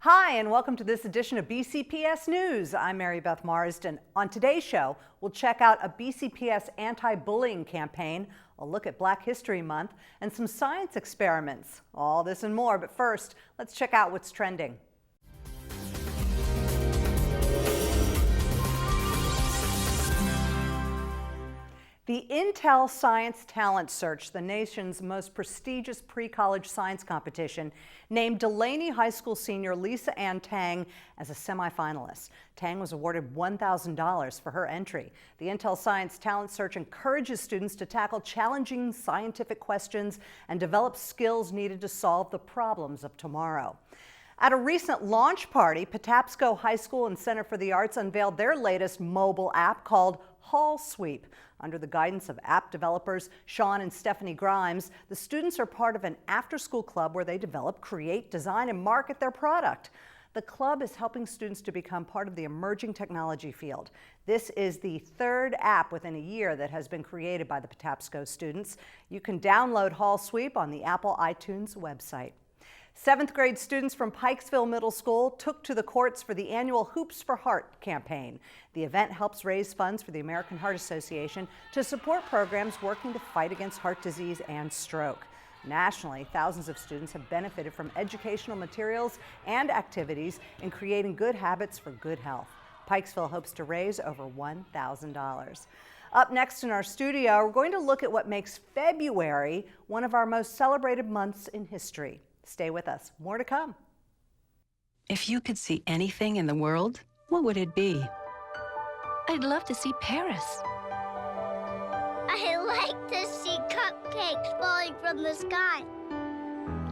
Hi, and welcome to this edition of BCPS News. I'm Mary Beth Marsden. On today's show, we'll check out a BCPS anti-bullying campaign, a look at Black History Month, and some science experiments. All this and more, but first, let's check out what's trending. The Intel Science Talent Search, the nation's most prestigious pre-college science competition, named Delaney High School senior Lisa Ann Tang as a semifinalist. Tang was awarded $1,000 for her entry. The Intel Science Talent Search encourages students to tackle challenging scientific questions and develop skills needed to solve the problems of tomorrow. At a recent launch party, Patapsco High School and Center for the Arts unveiled their latest mobile app called Hall Sweep. Under the guidance of app developers Sean and Stephanie Grimes, the students are part of an after-school club where they develop, create, design, and market their product. The club is helping students to become part of the emerging technology field. This is the third app within a year that has been created by the Patapsco students. You can download Hall Sweep on the Apple iTunes website. 7th grade students from Pikesville Middle School took to the courts for the annual Hoops for Heart campaign. The event helps raise funds for the American Heart Association to support programs working to fight against heart disease and stroke. Nationally, thousands of students have benefited from educational materials and activities in creating good habits for good health. Pikesville hopes to raise over $1,000. Up next in our studio, we're going to look at what makes February one of our most celebrated months in history. Stay with us. More to come. If you could see anything in the world, what would it be? I'd love to see Paris. I like to see cupcakes falling from the sky.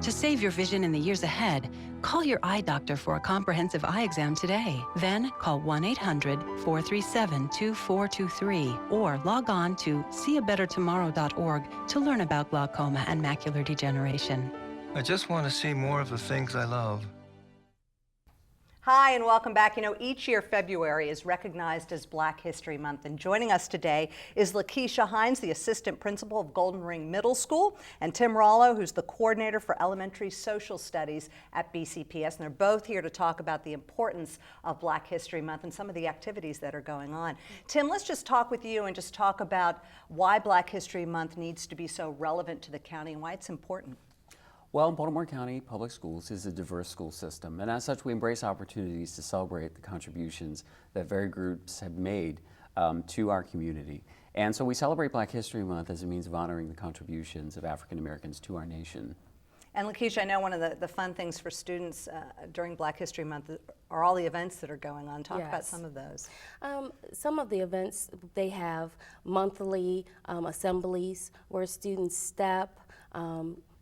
To save your vision in the years ahead, call your eye doctor for a comprehensive eye exam today. Then call 1-800-437-2423 or log on to seeabettertomorrow.org to learn about glaucoma and macular degeneration. I just want to see more of the things I love. Hi, and welcome back. You know, each year February is recognized as Black History Month, and joining us today is Lakecia Hines, the assistant principal of Golden Ring Middle School, and Tim Rualo, who's the coordinator for elementary social studies at BCPS, and they're both here to talk about the importance of Black History Month and some of the activities that are going on. Tim, let's just talk with you and just talk about why Black History Month needs to be so relevant to the county and why it's important. Well, Baltimore County Public Schools is a diverse school system, and as such we embrace opportunities to celebrate the contributions that varied groups have made to our community. And so we celebrate Black History Month as a means of honoring the contributions of African Americans to our nation. And Lakecia, I know one of the fun things for students during Black History Month are all the events that are going on. Talk about some of those. Some of the events, they have monthly assemblies where students step,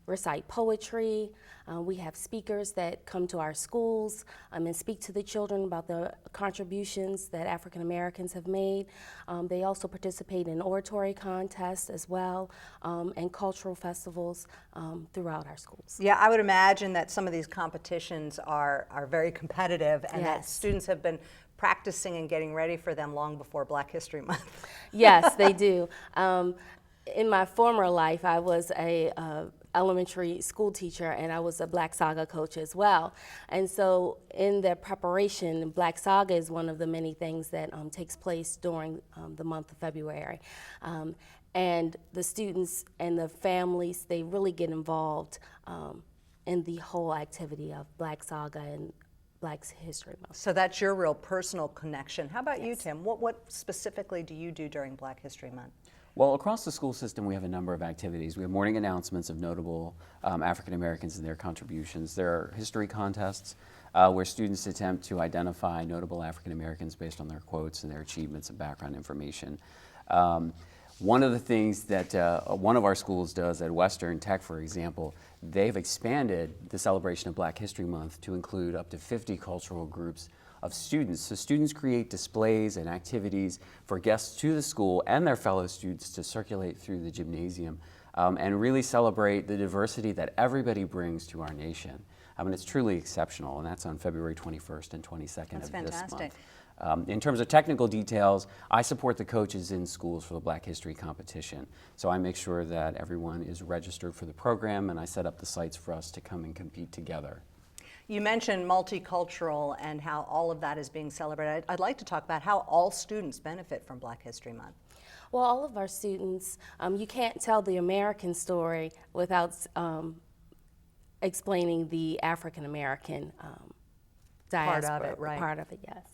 recite poetry. We have speakers that come to our schools and speak to the children about the contributions that African Americans have made. They also participate in oratory contests as well and cultural festivals throughout our schools. Yeah, I would imagine that some of these competitions are very competitive and that students have been practicing and getting ready for them long before Black History Month. Yes, they do. In my former life, I was a elementary school teacher and I was a Black Saga coach as well. And so in the preparation, Black Saga is one of the many things that takes place during the month of February. And the students and the families, they really get involved in the whole activity of Black Saga and Black History Month. So that's your real personal connection. How about you, Tim? What specifically do you do during Black History Month? Well, across the school system, we have a number of activities. We have morning announcements of notable African Americans and their contributions. There are history contests where students attempt to identify notable African Americans based on their quotes and their achievements and background information. One of the things that one of our schools does at Western Tech, for example, they've expanded the celebration of Black History Month to include up to 50 cultural groups of students. So students create displays and activities for guests to the school and their fellow students to circulate through the gymnasium and really celebrate the diversity that everybody brings to our nation. I mean, it's truly exceptional, and that's on February 21st and 22nd of this month. In terms of technical details, I support the coaches in schools for the Black History competition. So I make sure that everyone is registered for the program, and I set up the sites for us to come and compete together. You mentioned multicultural and how all of that is being celebrated. I'd like to talk about how all students benefit from Black History Month. Well, all of our students, you can't tell the American story without explaining the African American diaspora. Part of it, right. Part of it, yes.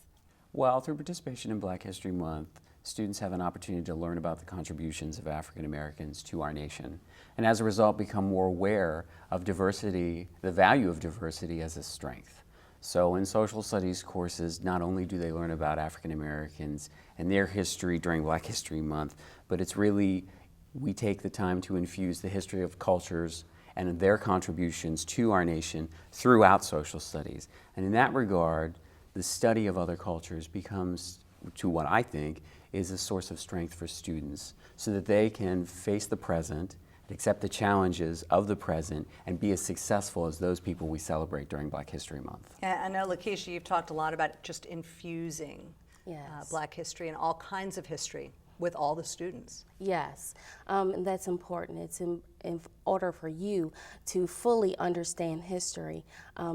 Well, through participation in Black History Month, students have an opportunity to learn about the contributions of African Americans to our nation, and as a result become more aware of diversity, the value of diversity as a strength. So in social studies courses, not only do they learn about African Americans and their history during Black History Month, but it's really, we take the time to infuse the history of cultures and their contributions to our nation throughout social studies. And in that regard, the study of other cultures becomes, to what I think, is a source of strength for students so that they can face the present, accept the challenges of the present, and be as successful as those people we celebrate during Black History Month. And I know, Lakecia, you've talked a lot about just infusing Yes. Black history and all kinds of history with all the students. Yes, and that's important. It's in order for you to fully understand history,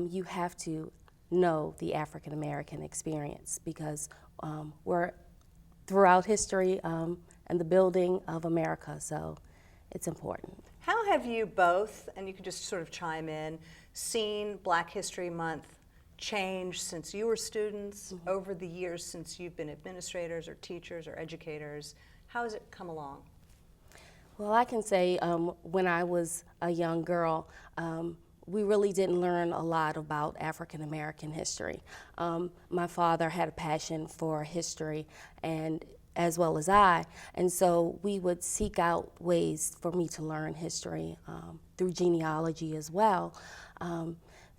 you have to know the African American experience because we're throughout history and the building of America, so it's important. How have you both, and you can just sort of chime in, seen Black History Month change since you were students, over the years since you've been administrators or teachers or educators? How has it come along? Well, I can say when I was a young girl, we really didn't learn a lot about African American history. My father had a passion for history, and as well as I, and so we would seek out ways for me to learn history through genealogy as well.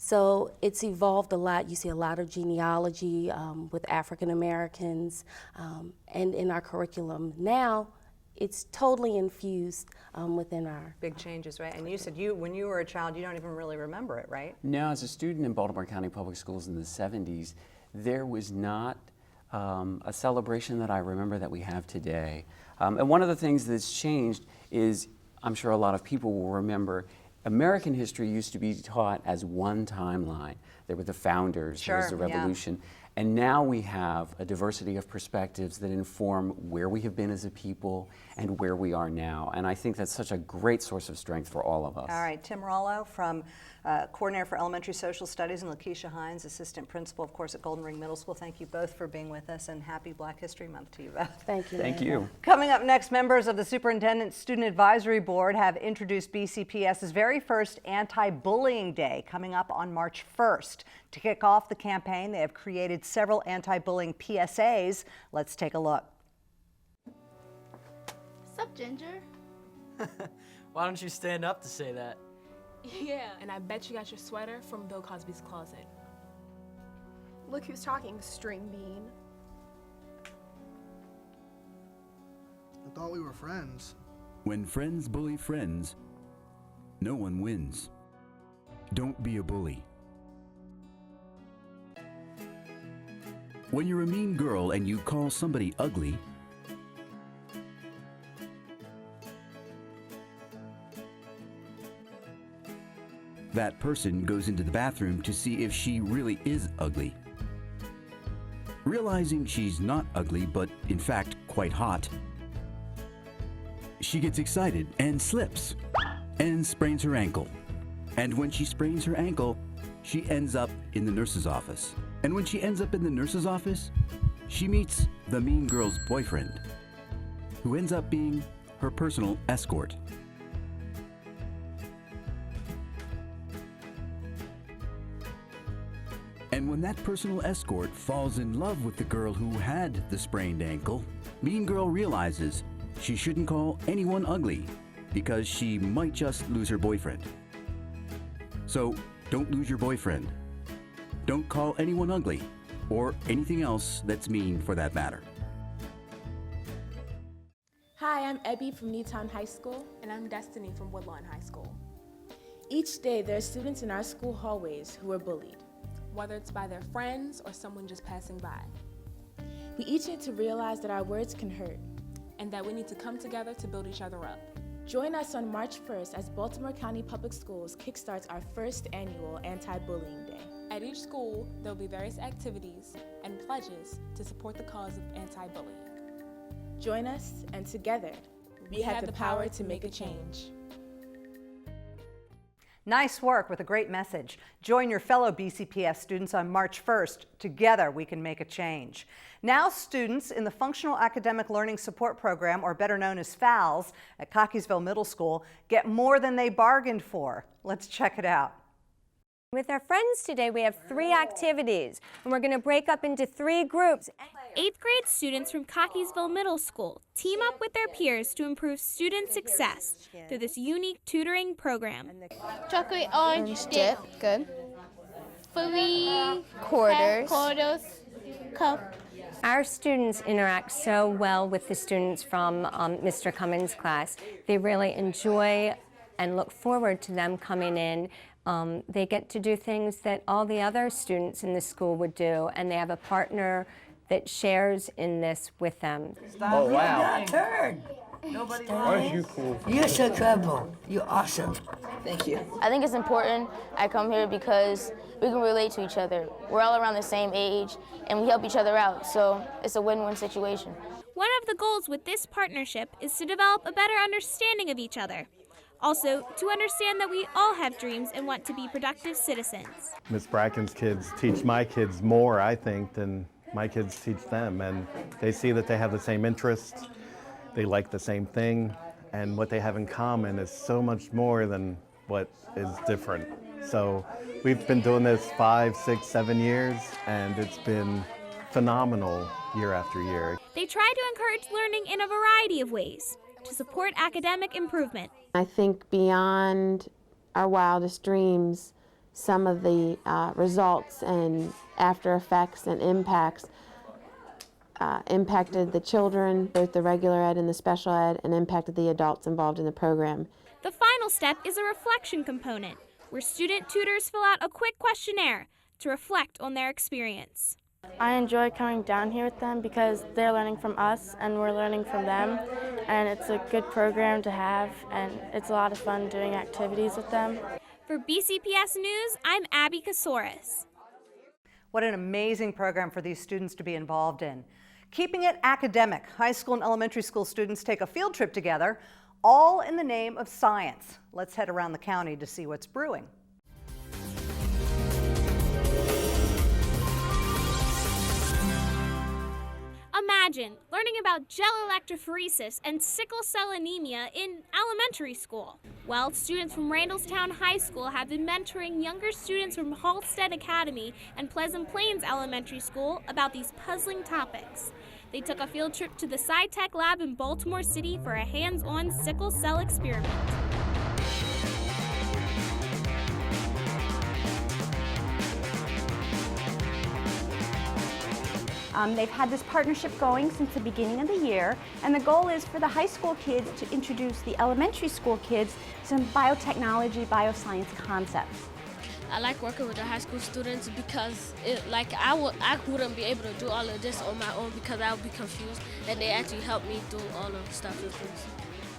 So it's evolved a lot. You see a lot of genealogy with African Americans, and in our curriculum now, it's totally infused within our... Big changes, right? And you said when you were a child, you don't even really remember it, right? No, as a student in Baltimore County Public Schools in the 70s, there was not a celebration that I remember that we have today. And one of the things that's changed is, I'm sure a lot of people will remember, American history used to be taught as one timeline. There were the founders, there was the revolution, and now we have a diversity of perspectives that inform where we have been as a people and where we are now. And I think that's such a great source of strength for all of us. All right, Tim Rualo, from Coordinator for Elementary Social Studies, and Lakecia Hines, Assistant Principal, of course, at Golden Ring Middle School. Thank you both for being with us, and happy Black History Month to you both. Thank you. Thank you. Coming up next, members of the Superintendent's Student Advisory Board have introduced BCPS's very first Anti-Bullying Day coming up on March 1st. To kick off the campaign, they have created several anti-bullying PSAs. Let's take a look. Sup, Ginger? Why don't you stand up to say that? Yeah, and I bet you got your sweater from Bill Cosby's closet. Look who's talking, string bean. I thought we were friends. When friends bully friends, no one wins. Don't be a bully. When you're a mean girl and you call somebody ugly, that person goes into the bathroom to see if she really is ugly. Realizing she's not ugly, but in fact quite hot, she gets excited and slips and sprains her ankle. And when she sprains her ankle, she ends up in the nurse's office. And when she ends up in the nurse's office, she meets the mean girl's boyfriend, who ends up being her personal escort. And when that personal escort falls in love with the girl who had the sprained ankle, mean girl realizes she shouldn't call anyone ugly because she might just lose her boyfriend. So don't lose your boyfriend. Don't call anyone ugly, or anything else that's mean for that matter. Hi, I'm Ebby from Newtown High School. And I'm Destiny from Woodlawn High School. Each day, there are students in our school hallways who are bullied, whether it's by their friends or someone just passing by. We each need to realize that our words can hurt, and that we need to come together to build each other up. Join us on March 1st as Baltimore County Public Schools kickstarts our first annual Anti-Bullying Day. At each school, there will be various activities and pledges to support the cause of anti-bullying. Join us, and together, we have the power to make a change. Nice work with a great message. Join your fellow BCPS students on March 1st. Together, we can make a change. Now, students in the Functional Academic Learning Support Program, or better known as FALS, at Cockeysville Middle School, get more than they bargained for. Let's check it out. With our friends today, we have 3 activities, and we're going to break up into 3 groups. 8th grade students from Cockeysville Middle School team up with their peers to improve student success through this unique tutoring program. Chocolate orange dip. Good. 3 Quarters. Cup. Our students interact so well with the students from Mr. Cummins' class. They really enjoy and look forward to them coming in. They get to do things that all the other students in the school would do, and they have a partner that shares in this with them. Oh, wow. Aren't you cool? You're so clever. You're awesome. Thank you. I think it's important I come here because we can relate to each other. We're all around the same age, and we help each other out, so it's a win-win situation. One of the goals with this partnership is to develop a better understanding of each other. Also, to understand that we all have dreams and want to be productive citizens. Ms. Bracken's kids teach my kids more, I think, than my kids teach them, and they see that they have the same interests, they like the same thing, and what they have in common is so much more than what is different. So we've been doing this 5, 6, 7 years, and it's been phenomenal year after year. They try to encourage learning in a variety of ways to support academic improvement. I think beyond our wildest dreams, some of the results and after effects and impacts impacted the children, both the regular ed and the special ed, and impacted the adults involved in the program. The final step is a reflection component, where student tutors fill out a quick questionnaire to reflect on their experience. I enjoy coming down here with them because they're learning from us and we're learning from them, and it's a good program to have, and it's a lot of fun doing activities with them. For BCPS News, I'm Abby Kasoris. What an amazing program for these students to be involved in. Keeping it academic, high school and elementary school students take a field trip together, all in the name of science. Let's head around the county to see what's brewing. Imagine learning about gel electrophoresis and sickle cell anemia in elementary school. Well, students from Randallstown High School have been mentoring younger students from Halstead Academy and Pleasant Plains Elementary School about these puzzling topics. They took a field trip to the SciTech Lab in Baltimore City for a hands-on sickle cell experiment. They've had this partnership going since the beginning of the year, and the goal is for the high school kids to introduce the elementary school kids some biotechnology, bioscience concepts. I like working with the high school students because I wouldn't be able to do all of this on my own because I would be confused, and they actually helped me do all of the stuff with this.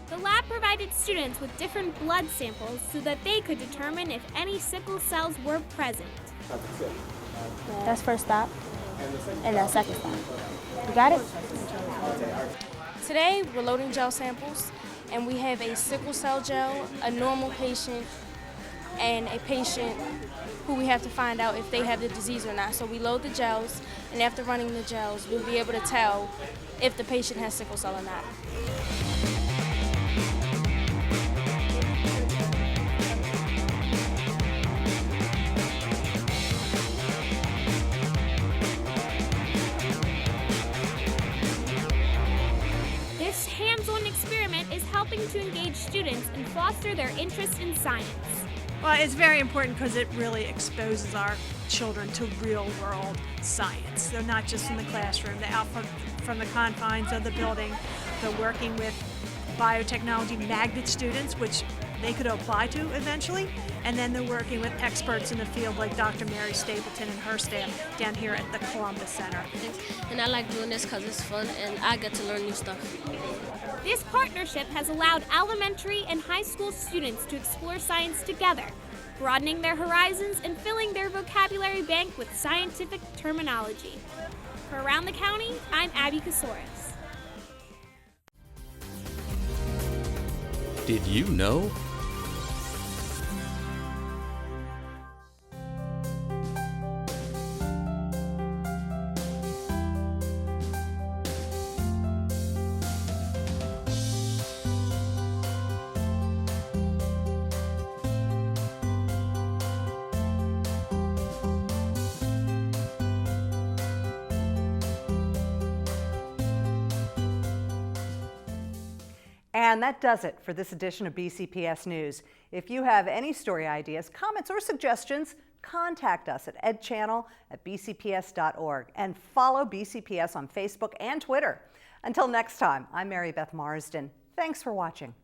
The lab provided students with different blood samples so that they could determine if any sickle cells were present. That's first stop, and that's second stop. You got it? Today, we're loading gel samples, and we have a sickle cell gel, a normal patient, and a patient who we have to find out if they have the disease or not. So we load the gels, and after running the gels, we'll be able to tell if the patient has sickle cell or not. This hands-on experiment is helping to engage students and foster their interest in science. Well, it's very important because it really exposes our children to real-world science. They're not just in the classroom, they're out from the confines of the building. They're working with biotechnology magnet students, which they could apply to eventually, and then they're working with experts in the field like Dr. Mary Stapleton and her staff down here at the Columbus Center. And I like doing this because it's fun and I get to learn new stuff. This partnership has allowed elementary and high school students to explore science together, broadening their horizons and filling their vocabulary bank with scientific terminology. For Around the County, I'm Abby Kasoris. Did you know? And that does it for this edition of BCPS News. If you have any story ideas, comments, or suggestions, contact us at edchannel@bcps.org and follow BCPS on Facebook and Twitter. Until next time, I'm Mary Beth Marsden. Thanks for watching.